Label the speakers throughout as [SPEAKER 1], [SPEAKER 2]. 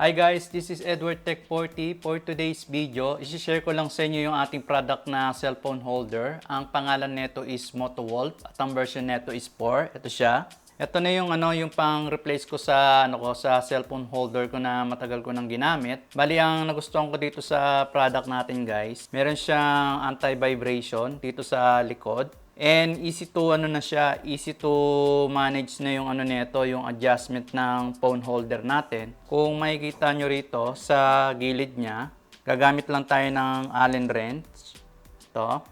[SPEAKER 1] Hi guys, this is Edward Tech 40. For today's video, isi-share ko lang sa inyo yung ating product na cellphone holder. Ang pangalan nito is MotoWolf at ang version nito is 4. Ito siya. Ito na yung pang-replace ko sa sa cellphone holder ko na matagal ko nang ginamit. Bali, ang nagustuhan ko dito sa product natin guys, meron siyang anti-vibration dito sa likod. And easy to easy to manage na yung nito, yung adjustment ng phone holder natin. Kung makikita nyo rito sa gilid niya, gagamit lang tayo ng Allen wrench. Ito.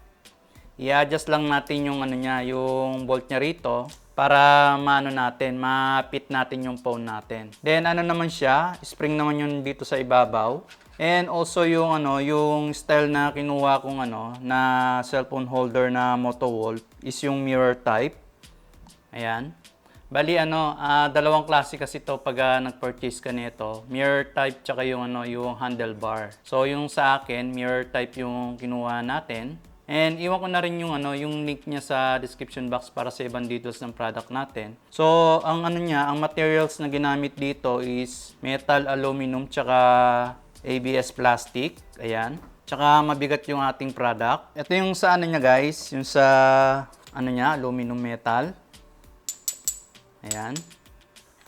[SPEAKER 1] I-adjust lang natin yung yung bolt niya rito para ma-fit natin yung phone natin. Then naman siya, spring naman yun dito sa ibabaw. And also yung style na kinuha kong na cellphone holder na MotoWolf is yung mirror type. Ayan. Bali dalawang klase kasi to pag nag-purchase ka nito. Mirror type tsaka yung yung handlebar. So yung sa akin, mirror type yung kinuha natin. And iwan ko na rin yung link niya sa description box para sa ibang details ng product natin. So ang ang materials na ginamit dito is metal, aluminum tsaka ABS plastic. Ayan. Tsaka mabigat yung ating product. Ito yung sa niya guys, yung sa aluminum metal. Ayan.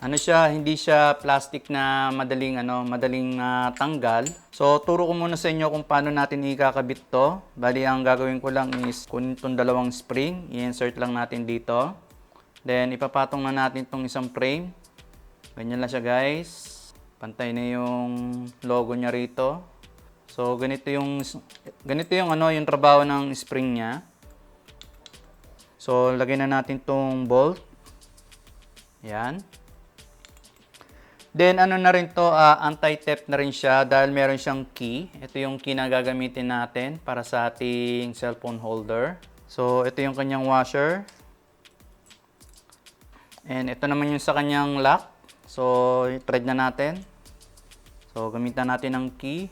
[SPEAKER 1] Hindi siya plastic na madaling tanggal. So turo ko muna sa inyo kung paano natin ikakabit to. Bali, ang gagawin ko lang is kunin tong dalawang spring, i-insert lang natin dito. Then ipapatong na natin tong isang frame. Ganyan lang siya guys. Pantay na yung logo niya rito. So ganito yung yung trabaho ng spring niya. So lagay na natin tong bolt. Yan. Then na rin to, anti-theft na rin siya dahil meron siyang key. Ito yung key na gagamitin natin para sa ating cellphone holder. So ito yung kanyang washer. And ito naman yung sa kanyang lock. So thread na natin. So gamitan natin ng key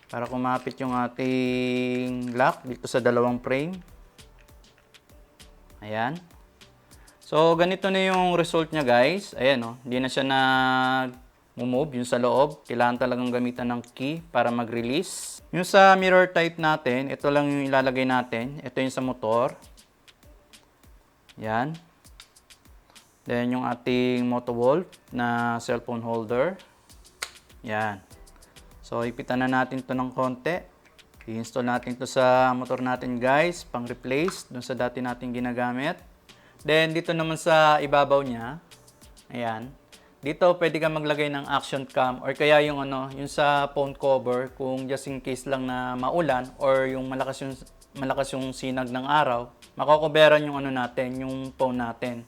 [SPEAKER 1] para kumapit yung ating lock dito sa dalawang frame. Ayan. So ganito na yung result niya guys. Ayan hindi na siya nag-move yung sa loob. Kailangan talagang gamitan ng key para mag-release. Yung sa mirror type natin, ito lang yung ilalagay natin. Ito yung sa motor. Ayan. Then yung ating MotoWolf na cellphone holder. Yan. So ipitan na natin to ng konti. I-install natin to sa motor natin guys, pang replace dun sa dati natin ginagamit. Then dito naman sa ibabaw niya, ayan. Dito pwede ka maglagay ng action cam or kaya yung yung sa phone cover kung just in case lang na maulan or yung malakas yung sinag ng araw, makokoberan yung natin, yung phone natin.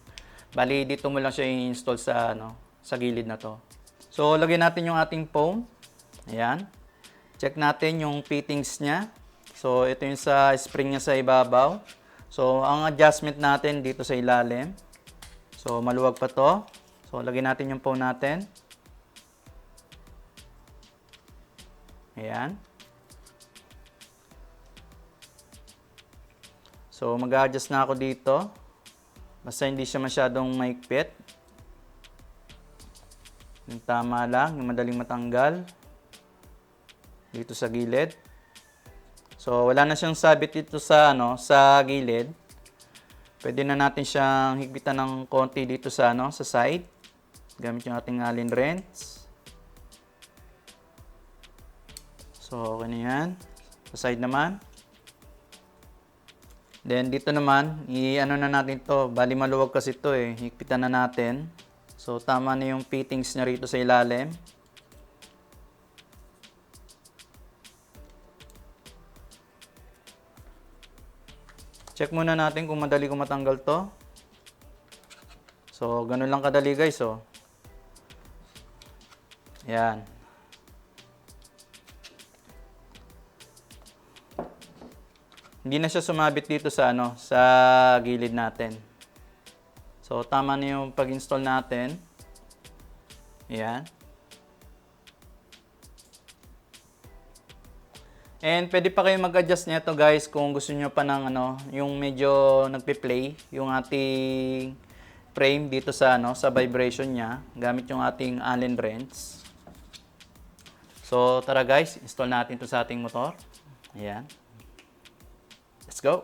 [SPEAKER 1] Bali dito mo lang siya i-install sa sa gilid na to. So, lagyan natin yung ating phone. Ayan. Check natin yung fittings niya. So, ito yung sa spring niya sa ibabaw. So, ang adjustment natin dito sa ilalim. So, maluwag pa to. So, lagyan natin yung phone natin. Ayan. So, mag-adjust na ako dito. Basta hindi siya masyadong maigpit. Yung tama lang, yung madaling matanggal. Dito sa gilid. So, wala na siyang sabit dito sa sa gilid. Pwede na natin siyang higpitan ng konti dito sa sa side. Gamit yung ating Allen wrench. So, okay na 'yan. Sa side naman. Then dito naman, na natin 'to. Bali maluwag kasi 'to higpitan na natin. So, tama na yung fittings niya rito sa ilalim. Check muna natin kung madali ko matanggal to. So, ganun lang kadali guys, Yan. Hindi na siya sumabit dito sa sa gilid natin. So, tama na yung pag-install natin. Ayan. And pwede pa kayo mag-adjust nito guys kung gusto niyo pa ng yung medyo nagpe-play yung ating frame dito sa sa vibration niya gamit yung ating Allen wrench. So, tara guys, install natin to sa ating motor. Ayan. Let's go!